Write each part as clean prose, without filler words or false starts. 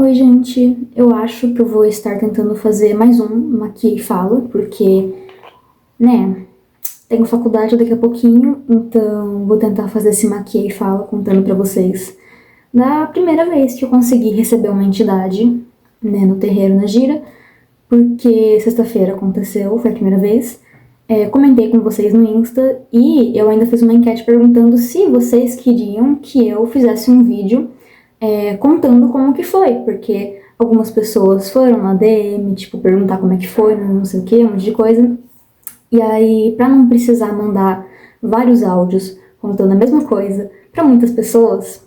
Oi, gente. Eu acho que eu vou estar tentando fazer mais um Maquia e Fala, porque, né, tenho faculdade daqui a pouquinho, então vou tentar fazer esse Maquia e Fala contando pra vocês da primeira vez que eu consegui receber uma entidade, né, no terreiro, na gira, porque sexta-feira aconteceu, foi a primeira vez. Comentei com vocês no Insta e eu ainda fiz uma enquete perguntando se vocês queriam que eu fizesse um vídeo contando como que foi, porque algumas pessoas foram na DM, tipo, perguntar como é que foi, não sei o que, um monte de coisa. E aí, pra não precisar mandar vários áudios contando a mesma coisa pra muitas pessoas,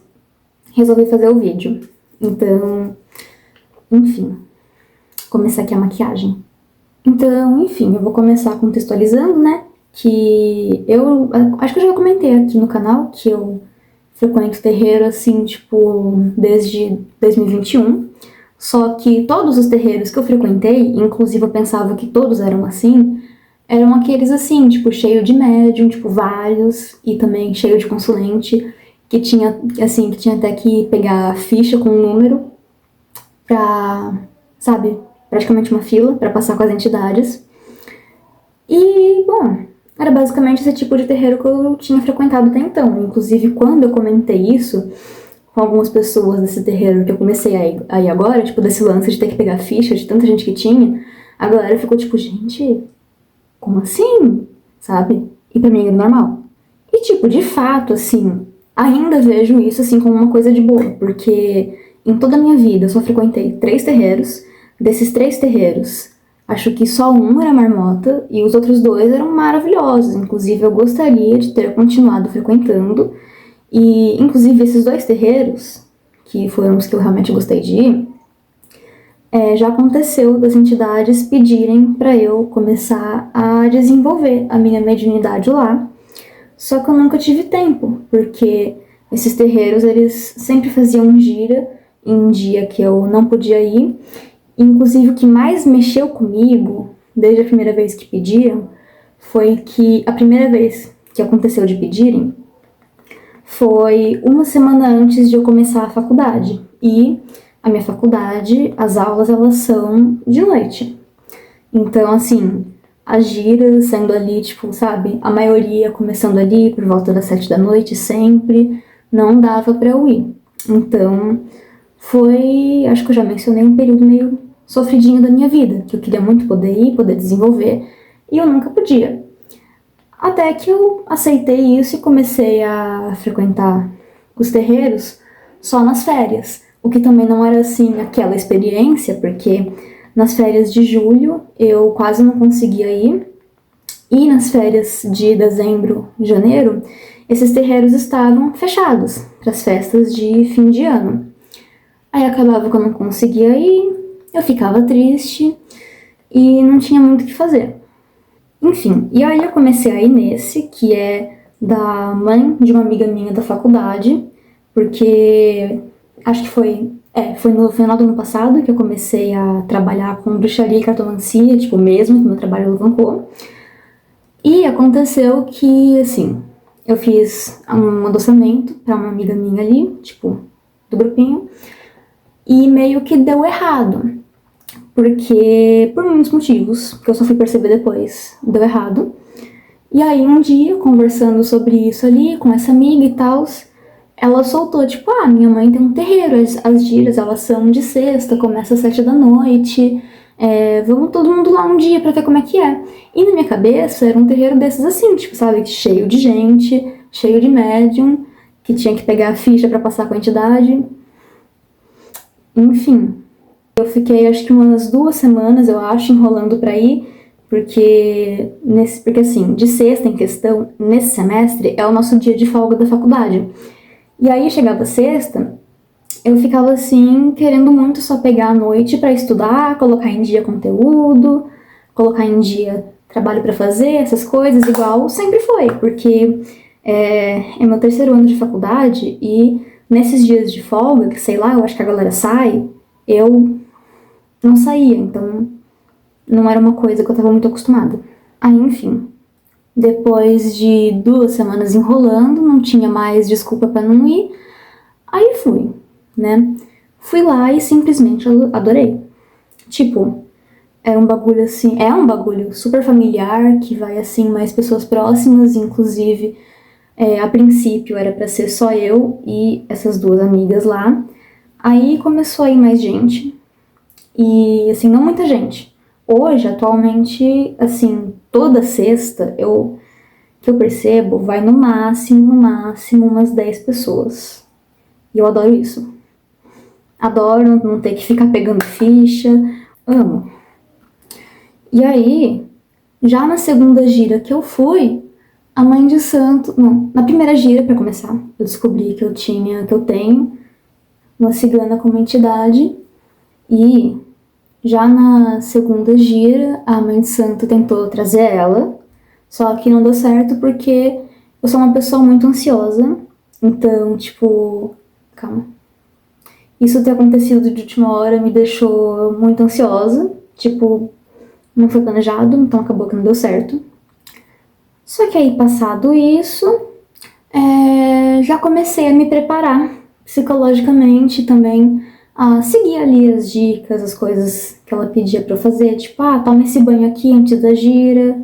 resolvi fazer o vídeo. Então, enfim, começar aqui a maquiagem. Então, enfim, eu vou começar contextualizando, né? Que eu acho que eu já comentei aqui no canal que eu frequento terreiro assim, tipo, desde 2021. Só que todos os terreiros que eu frequentei, inclusive eu pensava que todos eram assim, eram aqueles assim, tipo, cheio de médium, tipo, vários, e também cheio de consulente, que tinha, assim, que tinha até que pegar a ficha com um número pra, sabe, praticamente uma fila pra passar com as entidades. E, bom, era basicamente esse tipo de terreiro que eu tinha frequentado até então. Inclusive, quando eu comentei isso com algumas pessoas desse terreiro que eu comecei a ir agora, tipo, desse lance de ter que pegar ficha de tanta gente que tinha, a galera ficou tipo, gente, como assim? Sabe? E pra mim era normal. E, tipo, de fato, assim, ainda vejo isso, assim, como uma coisa de boa, porque em toda a minha vida eu só frequentei 3 terreiros. Desses 3 terreiros, acho que só um era marmota e os outros 2 eram maravilhosos. Inclusive, eu gostaria de ter continuado frequentando. E, inclusive, esses 2 terreiros, que foram os que eu realmente gostei de ir, já aconteceu das entidades pedirem para eu começar a desenvolver a minha mediunidade lá. Só que eu nunca tive tempo, porque esses terreiros, eles sempre faziam gira em um dia que eu não podia ir. Inclusive, o que mais mexeu comigo, desde a primeira vez que pediram, foi que a primeira vez que aconteceu de pedirem foi uma semana antes de eu começar a faculdade. E a minha faculdade, as aulas, elas são de noite. Então, assim, as giras sendo ali, tipo, sabe, a maioria começando ali por volta das 7 da noite, sempre, não dava pra eu ir. Então, foi, acho que eu já mencionei, um período meio sofridinho da minha vida, que eu queria muito poder ir, poder desenvolver, e eu nunca podia. Até que eu aceitei isso e comecei a frequentar os terreiros só nas férias, o que também não era assim aquela experiência, porque nas férias de julho eu quase não conseguia ir, e nas férias de dezembro e janeiro, esses terreiros estavam fechados para as festas de fim de ano. Aí acabava que eu não conseguia ir, eu ficava triste e não tinha muito o que fazer. Enfim, e aí eu comecei a ir nesse, que é da mãe de uma amiga minha da faculdade, porque acho que foi no final do ano passado que eu comecei a trabalhar com bruxaria e cartomancia, tipo, mesmo que meu trabalho alavancou. E aconteceu que, assim, eu fiz um adoçamento pra uma amiga minha ali, tipo, do grupinho, e meio que deu errado. Porque, por muitos motivos, que eu só fui perceber depois, deu errado. E aí, um dia, conversando sobre isso ali, com essa amiga e tal, ela soltou, tipo, minha mãe tem um terreiro, as giras, elas são de sexta, começa às 7 da noite, vamos todo mundo lá um dia pra ver como é que é. E na minha cabeça, era um terreiro desses assim, tipo, sabe, cheio de gente, cheio de médium, que tinha que pegar a ficha pra passar com a entidade. Enfim, eu fiquei acho que umas 2 semanas, eu acho, enrolando pra ir, porque assim, de sexta em questão, nesse semestre, é o nosso dia de folga da faculdade. E aí chegava sexta, eu ficava assim, querendo muito só pegar a noite pra estudar, colocar em dia conteúdo, colocar em dia trabalho pra fazer, essas coisas, igual sempre foi, porque é meu terceiro ano de faculdade e nesses dias de folga, que sei lá, eu acho que a galera sai, eu não saía, então não era uma coisa que eu tava muito acostumada. Aí, enfim, depois de 2 semanas enrolando, não tinha mais desculpa pra não ir, aí fui, né? Fui lá e simplesmente adorei. Tipo, é um bagulho assim, é um bagulho super familiar, que vai assim mais pessoas próximas, inclusive a princípio era pra ser só eu e essas duas amigas lá. Aí começou a ir mais gente, e assim, não muita gente. Hoje, atualmente, assim, toda sexta, que eu percebo, vai no máximo, umas 10 pessoas. E eu adoro isso. Adoro não ter que ficar pegando ficha. Amo. E aí, já na segunda gira que eu fui, a mãe de santo... Não, na primeira gira, pra começar, eu descobri que eu tenho uma cigana como entidade. E já na segunda gira, a mãe de santo tentou trazer ela, só que não deu certo porque eu sou uma pessoa muito ansiosa. Então, tipo, calma. Isso ter acontecido de última hora me deixou muito ansiosa. Tipo, não foi planejado, então acabou que não deu certo. Só que aí, passado isso, já comecei a me preparar psicologicamente também, a seguir ali as dicas, as coisas que ela pedia pra eu fazer, tipo, toma esse banho aqui antes da gira,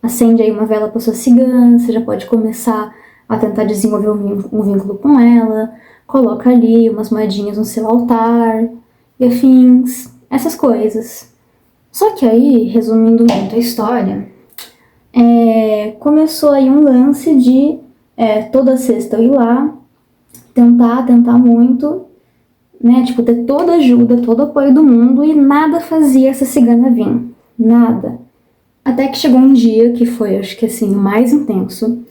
acende aí uma vela pra sua cigana, você já pode começar a tentar desenvolver um vínculo com ela, coloca ali umas moedinhas no seu altar, e afins, essas coisas. Só que aí, resumindo muito a história, começou aí um lance de toda sexta eu ir lá, tentar muito, né, tipo, ter toda a ajuda, todo o apoio do mundo e nada fazia essa cigana vir, nada. Até que chegou um dia que foi, acho que assim, o mais intenso,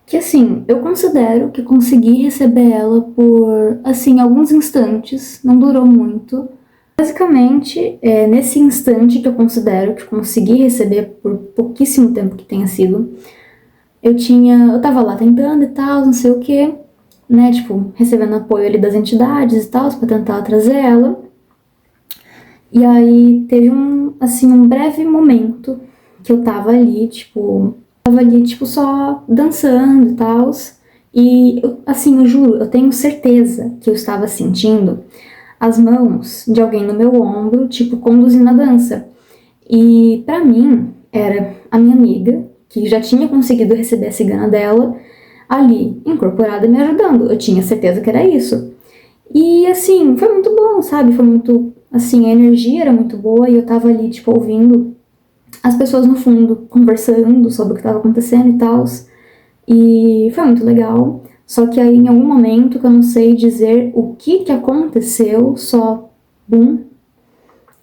que assim, eu considero que consegui receber ela por, assim, alguns instantes, não durou muito. Basicamente, nesse instante que eu considero que consegui receber por pouquíssimo tempo que tenha sido, eu tava lá tentando e tal, não sei o que, né, tipo, recebendo apoio ali das entidades e tal, pra tentar trazer ela. E aí teve um breve momento que eu tava ali, tipo, só dançando e tal. E, assim, eu juro, eu tenho certeza que eu estava sentindo as mãos de alguém no meu ombro, tipo, conduzindo a dança. E pra mim, era a minha amiga, que já tinha conseguido receber a cigana dela, ali, incorporada, me ajudando. Eu tinha certeza que era isso. E, assim, foi muito bom, sabe? Foi muito, assim, a energia era muito boa e eu tava ali, tipo, ouvindo as pessoas no fundo conversando sobre o que estava acontecendo e tal. E foi muito legal. Só que aí, em algum momento, que eu não sei dizer o que aconteceu, só, bum,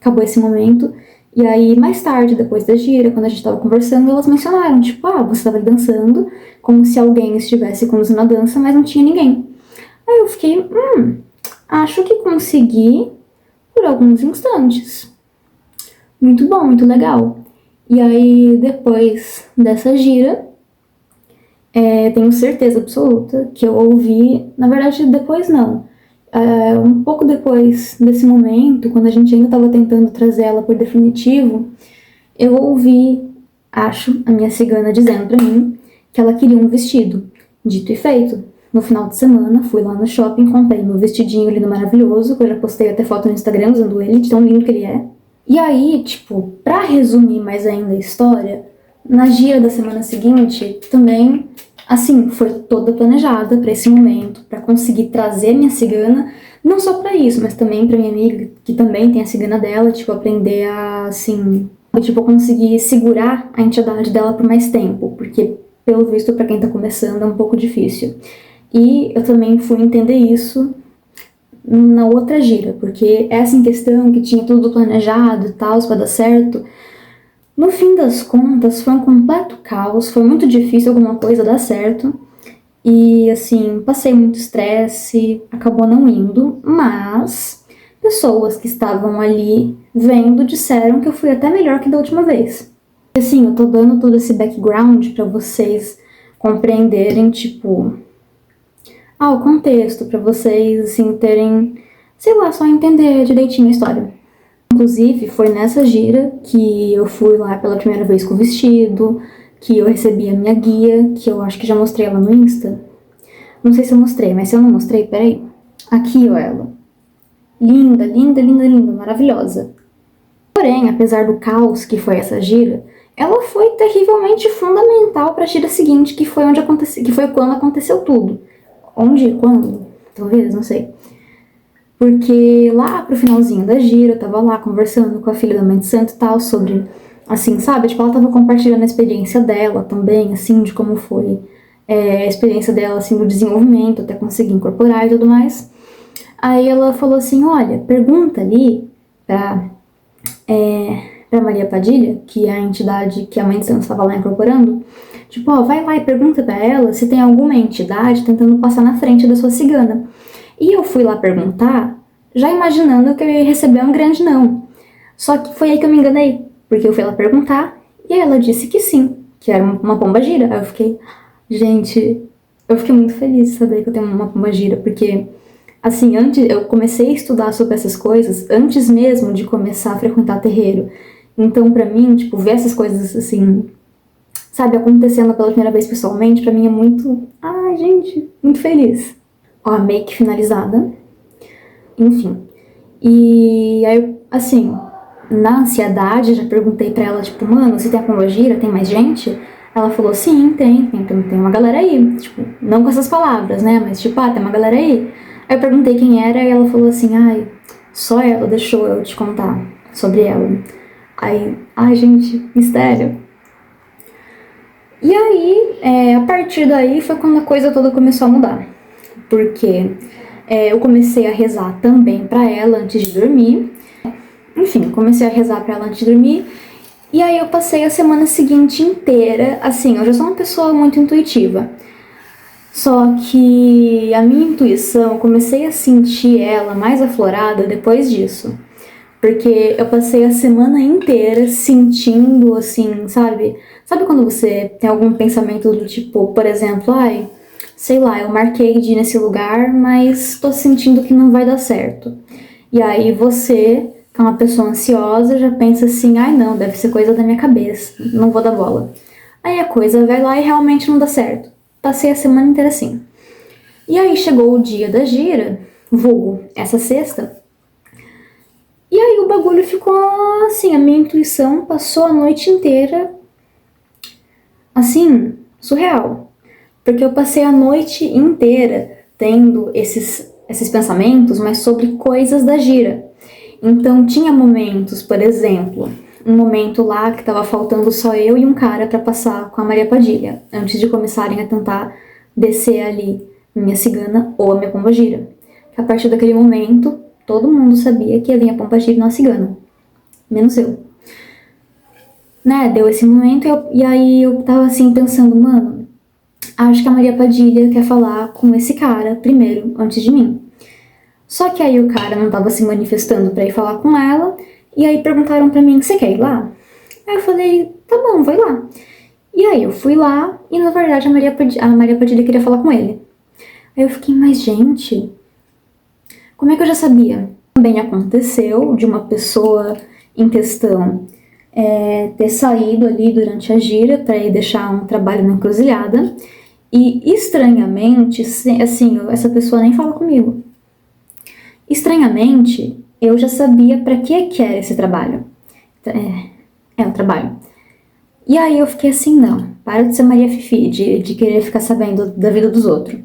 acabou esse momento. E aí, mais tarde, depois da gira, quando a gente tava conversando, elas mencionaram, tipo, você tava dançando, como se alguém estivesse conduzindo a dança, mas não tinha ninguém. Aí eu fiquei, acho que consegui por alguns instantes. Muito bom, muito legal. E aí, depois dessa gira, tenho certeza absoluta que eu ouvi, na verdade, depois não, um pouco depois desse momento, quando a gente ainda estava tentando trazer ela por definitivo, eu ouvi, acho, a minha cigana dizendo pra mim que ela queria um vestido. Dito e feito. No final de semana, fui lá no shopping, comprei meu vestidinho lindo, maravilhoso, que eu já postei até foto no Instagram usando ele, de tão lindo que ele é. E aí, tipo, pra resumir mais ainda a história, na gira da semana seguinte, também, assim, foi toda planejada pra esse momento, pra conseguir trazer minha cigana, não só pra isso, mas também pra minha amiga, que também tem a cigana dela, tipo, aprender a, assim, tipo, conseguir segurar a entidade dela por mais tempo, porque, pelo visto, pra quem tá começando, é um pouco difícil. E eu também fui entender isso na outra gira, porque essa em questão que tinha tudo planejado e tal, pra dar certo, no fim das contas foi um completo caos, foi muito difícil alguma coisa dar certo, e assim, passei muito estresse, acabou não indo, mas pessoas que estavam ali vendo disseram que eu fui até melhor que da última vez. E assim, eu tô dando todo esse background pra vocês compreenderem, tipo, o contexto, pra vocês, assim, terem, sei lá, só entender direitinho a história. Inclusive, foi nessa gira que eu fui lá pela primeira vez com o vestido, que eu recebi a minha guia, que eu acho que já mostrei ela no Insta. Não sei se eu mostrei, mas se eu não mostrei, peraí. Aqui, ó, ela. Linda, linda, linda, linda, maravilhosa. Porém, apesar do caos que foi essa gira, ela foi terrivelmente fundamental para a gira seguinte, que foi quando aconteceu tudo. Onde? Quando? Talvez, não sei. Porque lá pro finalzinho da gira, eu tava lá conversando com a filha da mãe de santo e tal, sobre, assim, sabe? Tipo, ela tava compartilhando a experiência dela também, assim, de como foi a experiência dela, assim, do desenvolvimento, até conseguir incorporar e tudo mais. Aí ela falou assim, olha, pergunta ali pra Maria Padilha, que é a entidade que a mãe de santo estava lá incorporando, tipo, ó, vai lá e pergunta pra ela se tem alguma entidade tentando passar na frente da sua cigana. E eu fui lá perguntar, já imaginando que eu ia receber um grande não. Só que foi aí que eu me enganei, porque eu fui lá perguntar e ela disse que sim, que era uma pombagira. Aí eu fiquei, gente, eu fiquei muito feliz de saber que eu tenho uma pombagira, porque, assim, antes eu comecei a estudar sobre essas coisas antes mesmo de começar a frequentar terreiro. Então, pra mim, tipo, ver essas coisas, assim, sabe, acontecendo pela primeira vez pessoalmente, pra mim é muito, ai, gente, muito feliz. Ó, a make finalizada. Enfim. E aí, assim, na ansiedade, já perguntei pra ela, tipo, mano, se tem a pombagira, tem mais gente? Ela falou, sim, tem uma galera aí. Tipo, não com essas palavras, né? Mas tipo, tem uma galera aí. Aí eu perguntei quem era e ela falou assim, ai, só ela deixou eu te contar sobre ela. Aí, ai, gente, mistério. E aí, a partir daí foi quando a coisa toda começou a mudar. Porque eu comecei a rezar também pra ela antes de dormir. Enfim, comecei a rezar pra ela antes de dormir. E aí eu passei a semana seguinte inteira, assim, eu já sou uma pessoa muito intuitiva. Só que a minha intuição, eu comecei a sentir ela mais aflorada depois disso. Porque eu passei a semana inteira sentindo, assim, sabe? Sabe quando você tem algum pensamento do tipo, por exemplo, ai, sei lá, eu marquei de ir nesse lugar, mas tô sentindo que não vai dar certo. E aí você, que é uma pessoa ansiosa, já pensa assim, ai não, deve ser coisa da minha cabeça, não vou dar bola. Aí a coisa vai lá e realmente não dá certo. Passei a semana inteira assim. E aí chegou o dia da gira, vulgo, essa sexta, e aí o bagulho ficou assim, a minha intuição passou a noite inteira, assim, surreal. Porque eu passei a noite inteira tendo esses pensamentos, mas sobre coisas da gira. Então tinha momentos, por exemplo, um momento lá que tava faltando só eu e um cara para passar com a Maria Padilha, antes de começarem a tentar descer ali minha cigana ou a minha pombagira. A partir daquele momento, todo mundo sabia que ia vir a pombagira e não a cigana, menos eu. Né, deu esse momento e aí eu tava assim pensando, mano, acho que a Maria Padilha quer falar com esse cara primeiro, antes de mim. Só que aí o cara não tava se manifestando pra ir falar com ela, e aí perguntaram pra mim, você quer ir lá? Aí eu falei, tá bom, vai lá. E aí eu fui lá, e na verdade a Maria Padilha queria falar com ele. Aí eu fiquei, mas gente, como é que eu já sabia? Também aconteceu de uma pessoa em questão ter saído ali durante a gira pra ir deixar um trabalho na encruzilhada, e estranhamente, assim, essa pessoa nem fala comigo. Estranhamente, eu já sabia para que era esse trabalho. O trabalho. E aí eu fiquei assim, não, para de ser Maria Fifi, de querer ficar sabendo da vida dos outros.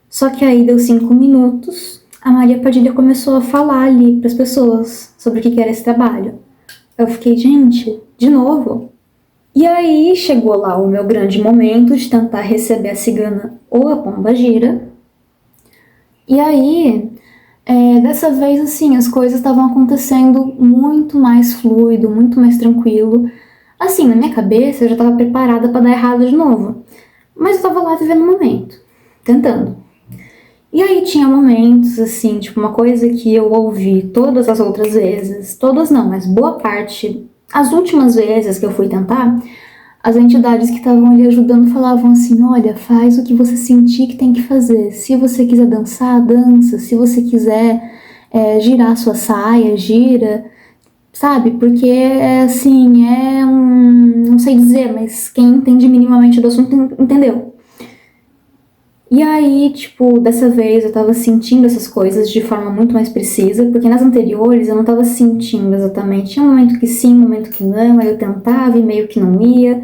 Só que aí deu 5 minutos, a Maria Padilha começou a falar ali pras pessoas sobre o que era esse trabalho. Eu fiquei, gente, de novo? E aí chegou lá o meu grande momento de tentar receber a cigana ou a pombagira. E aí, dessa vez, assim, as coisas estavam acontecendo muito mais fluido, muito mais tranquilo. Assim, na minha cabeça, eu já estava preparada para dar errado de novo. Mas eu estava lá vivendo o momento, tentando. E aí tinha momentos, assim, tipo, uma coisa que eu ouvi todas as outras vezes, todas não, mas boa parte, as últimas vezes que eu fui tentar, as entidades que estavam ali ajudando falavam assim, olha, faz o que você sentir que tem que fazer. Se você quiser dançar, dança. Se você quiser girar sua saia, gira. Sabe? Porque, assim, não sei dizer, mas quem entende minimamente do assunto entendeu. E aí, tipo, dessa vez eu tava sentindo essas coisas de forma muito mais precisa, porque nas anteriores eu não tava sentindo exatamente. Tinha um momento que sim, um momento que não, aí eu tentava e meio que não ia.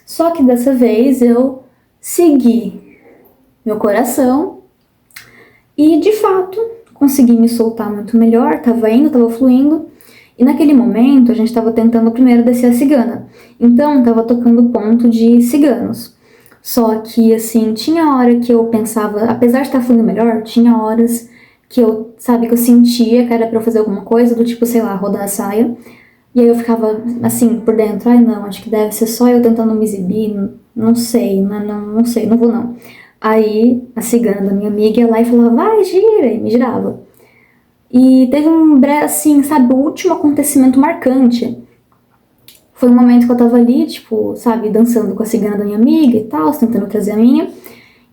Só que dessa vez eu segui meu coração e, de fato, consegui me soltar muito melhor, tava indo, tava fluindo. E naquele momento a gente tava tentando primeiro descer a cigana. Então tava tocando ponto de ciganos. Só que, assim, tinha hora que eu pensava, apesar de estar fluindo melhor, tinha horas que eu, sabe, que eu sentia que era pra eu fazer alguma coisa, do tipo, sei lá, rodar a saia. E aí eu ficava, assim, por dentro, ai não, acho que deve ser só eu tentando me exibir, não sei, não sei, não vou não. Aí a cigana da minha amiga ia lá e falava, vai, gira, e me girava. E teve um breve, assim, sabe, o último acontecimento marcante. Foi um momento que eu tava ali, tipo, sabe, dançando com a cigana da minha amiga e tal, tentando trazer a minha.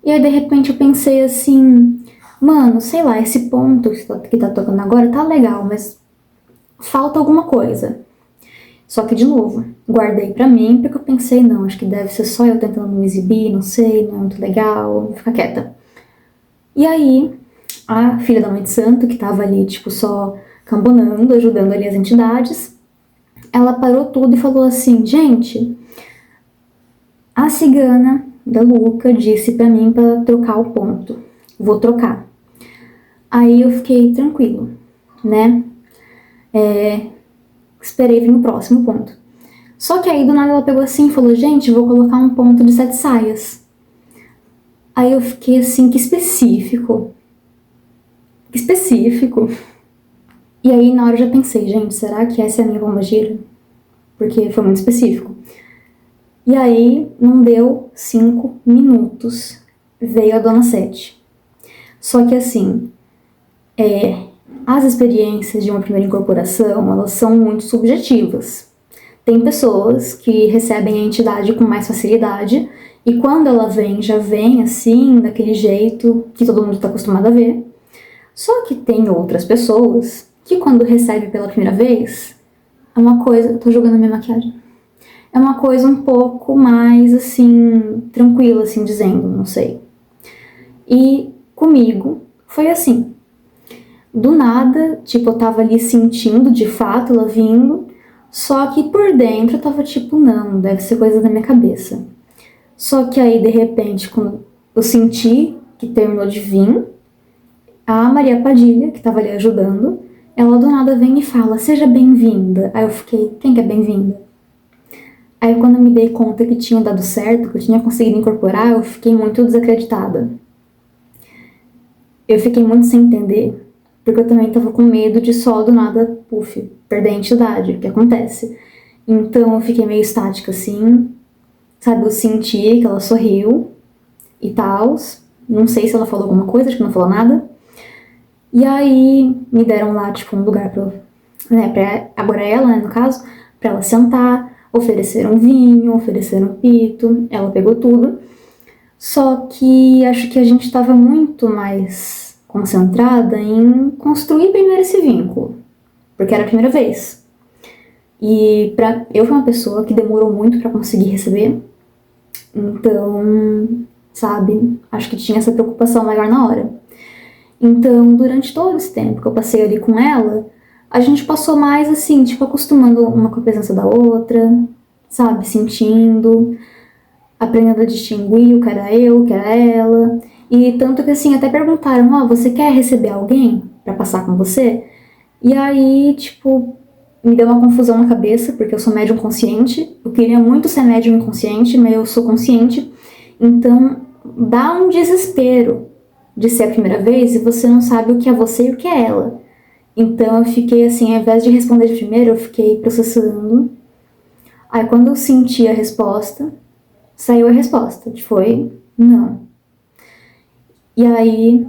E aí, de repente, eu pensei assim, mano, sei lá, esse ponto que tá tocando agora tá legal, mas falta alguma coisa. Só que, de novo, guardei pra mim, porque eu pensei, não, acho que deve ser só eu tentando me exibir, não sei, não é muito legal, vou ficar quieta. E aí, a filha da mãe de santo, que tava ali, tipo, só cambonando, ajudando ali as entidades, ela parou tudo e falou assim, gente, a cigana da Luca disse pra mim pra trocar o ponto. Vou trocar. Aí eu fiquei tranquilo, né? Esperei vir no próximo ponto. Só que aí do nada ela pegou assim e falou, gente, vou colocar um ponto de 7 saias. Aí eu fiquei assim, que específico. Que específico. E aí na hora eu já pensei, gente, será que essa é a minha bomba gira? Porque foi muito específico. E aí não deu 5 minutos, veio a Dona Sete. Só que assim, as experiências de uma primeira incorporação, elas são muito subjetivas. Tem pessoas que recebem a entidade com mais facilidade e quando ela vem, já vem assim, daquele jeito que todo mundo está acostumado a ver. Só que tem outras pessoas que quando recebe pela primeira vez, é uma coisa... Tô jogando minha maquiagem. É uma coisa um pouco mais, assim, tranquila, assim, dizendo, não sei. E comigo foi assim. Do nada, tipo, eu tava ali sentindo de fato ela vindo, só que por dentro eu tava tipo, não, deve ser coisa da minha cabeça. Só que aí, de repente, quando eu senti que terminou de vir, a Maria Padilha, que tava ali ajudando, ela do nada vem e fala, seja bem-vinda. Aí eu fiquei, quem que é bem-vinda? Aí quando eu me dei conta que tinha dado certo, que eu tinha conseguido incorporar, eu fiquei muito desacreditada. Eu fiquei muito sem entender, porque eu também tava com medo de só do nada, puf, perder a entidade, o que acontece. Então eu fiquei meio estática assim, sabe, eu senti que ela sorriu e tal, não sei se ela falou alguma coisa, acho que não falou nada. E aí me deram lá, tipo, um lugar pra, né, agora ela, né, no caso, pra ela sentar, ofereceram vinho, ofereceram pito, ela pegou tudo. Só que acho que a gente estava muito mais concentrada em construir primeiro esse vínculo, porque era a primeira vez. E eu fui uma pessoa que demorou muito para conseguir receber, então, sabe, acho que tinha essa preocupação maior na hora. Então, durante todo esse tempo que eu passei ali com ela, a gente passou mais assim, tipo, acostumando uma com a presença da outra, sabe, sentindo, aprendendo a distinguir o que era eu, o que era ela. E tanto que assim, até perguntaram, ó, você quer receber alguém pra passar com você? E aí, tipo, me deu uma confusão na cabeça, porque eu sou médium consciente. Eu queria muito ser médium inconsciente, mas eu sou consciente. Então, dá um desespero de ser a primeira vez e você não sabe o que é você e o que é ela. Então eu fiquei assim, ao invés de responder de primeiro, eu fiquei processando. Aí quando eu senti a resposta, saiu a resposta, que foi não. E aí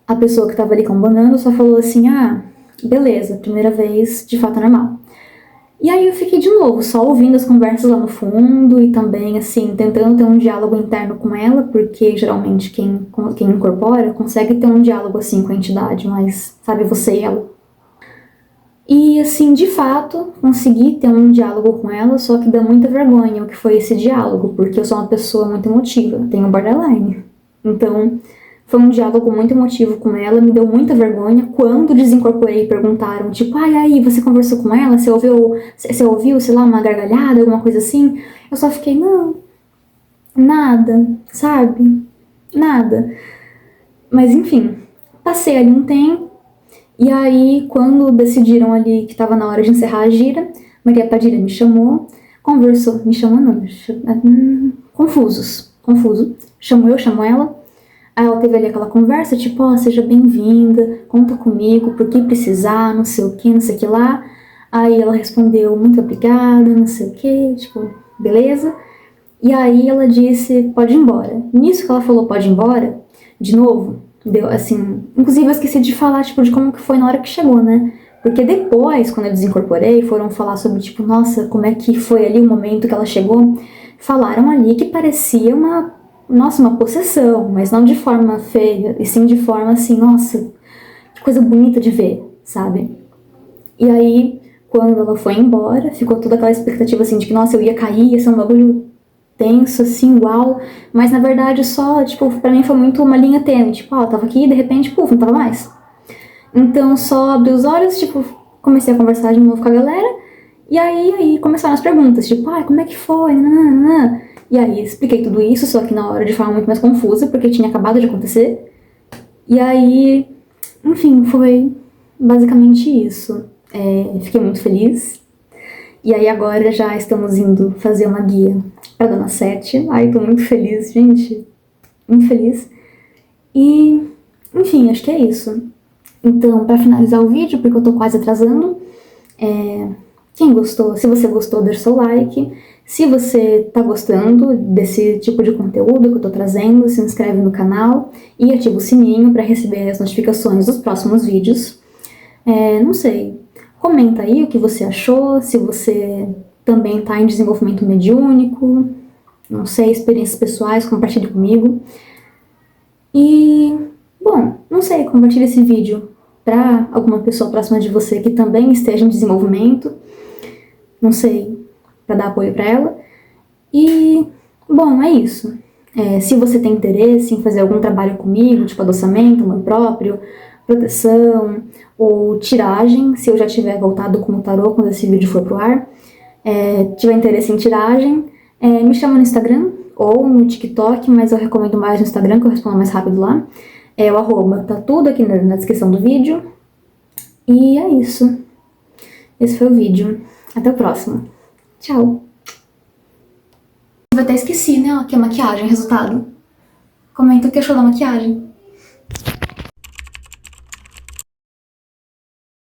a pessoa que tava ali combinando só falou assim, ah, beleza, primeira vez, de fato é normal. E aí eu fiquei de novo, só ouvindo as conversas lá no fundo e também, assim, tentando ter um diálogo interno com ela, porque geralmente quem incorpora consegue ter um diálogo, assim, com a entidade, mas, sabe, você e ela. E, assim, de fato, consegui ter um diálogo com ela, só que dá muita vergonha o que foi esse diálogo, porque eu sou uma pessoa muito emotiva, tenho borderline. Então, foi um diálogo muito emotivo com ela, me deu muita vergonha. Quando desincorporei, perguntaram, tipo, ai, aí, você conversou com ela? Você ouviu, sei lá, uma gargalhada, alguma coisa assim? Eu só fiquei, não, nada, sabe? Nada. Mas enfim, passei ali um tempo, e aí, quando decidiram ali que tava na hora de encerrar a gira, Maria Padilha me chamou, conversou, me chamou não, confuso. Chamou eu, chamou ela. Aí ela teve ali aquela conversa, tipo, ó, seja bem-vinda, conta comigo, por que precisar, não sei o que, não sei o que lá. Aí ela respondeu, muito obrigada, não sei o que, tipo, beleza. E aí ela disse, pode ir embora. Nisso que ela falou, pode ir embora, de novo, deu assim. Inclusive eu esqueci de falar, tipo, de como que foi na hora que chegou, né? Porque depois, quando eu desincorporei, foram falar sobre, tipo, nossa, como é que foi ali o momento que ela chegou. Falaram ali que parecia uma possessão, mas não de forma feia, e sim de forma assim, nossa, que coisa bonita de ver, sabe? E aí, quando ela foi embora, ficou toda aquela expectativa assim de que, nossa, eu ia cair, ia ser um bagulho tenso, assim, uau. Mas na verdade só, tipo, pra mim foi muito uma linha tênue. Tipo, ó, eu tava aqui e de repente, puf, não tava mais. Então só abri os olhos, tipo, comecei a conversar de novo com a galera. E aí começaram as perguntas, tipo, ah, como é que foi? Nananana. E aí expliquei tudo isso, só que na hora de forma muito mais confusa, porque tinha acabado de acontecer. E aí, enfim, foi basicamente isso. Fiquei muito feliz. E aí agora já estamos indo fazer uma guia pra Dona Sete. Ai, tô muito feliz, gente. Muito feliz. E, enfim, acho que é isso. Então, pra finalizar o vídeo, porque eu tô quase atrasando, quem gostou, se você gostou, deixa seu like. Se você tá gostando desse tipo de conteúdo que eu tô trazendo, se inscreve no canal e ativa o sininho para receber as notificações dos próximos vídeos. Não sei, comenta aí o que você achou, se você também tá em desenvolvimento mediúnico, não sei, experiências pessoais, compartilhe comigo. E, bom, não sei, compartilhe esse vídeo para alguma pessoa próxima de você que também esteja em desenvolvimento, não sei, para dar apoio para ela. E, bom, é isso. Se você tem interesse em fazer algum trabalho comigo, tipo adoçamento, amor próprio, proteção ou tiragem, se eu já tiver voltado com o tarô quando esse vídeo for pro ar, tiver interesse em tiragem, me chama no Instagram ou no TikTok, mas eu recomendo mais no Instagram, que eu respondo mais rápido lá. O arroba, tá tudo aqui na descrição do vídeo. E é isso. Esse foi o vídeo. Até o próximo. Tchau. Eu até esqueci, né? Que é maquiagem, resultado. Comenta o que achou da maquiagem.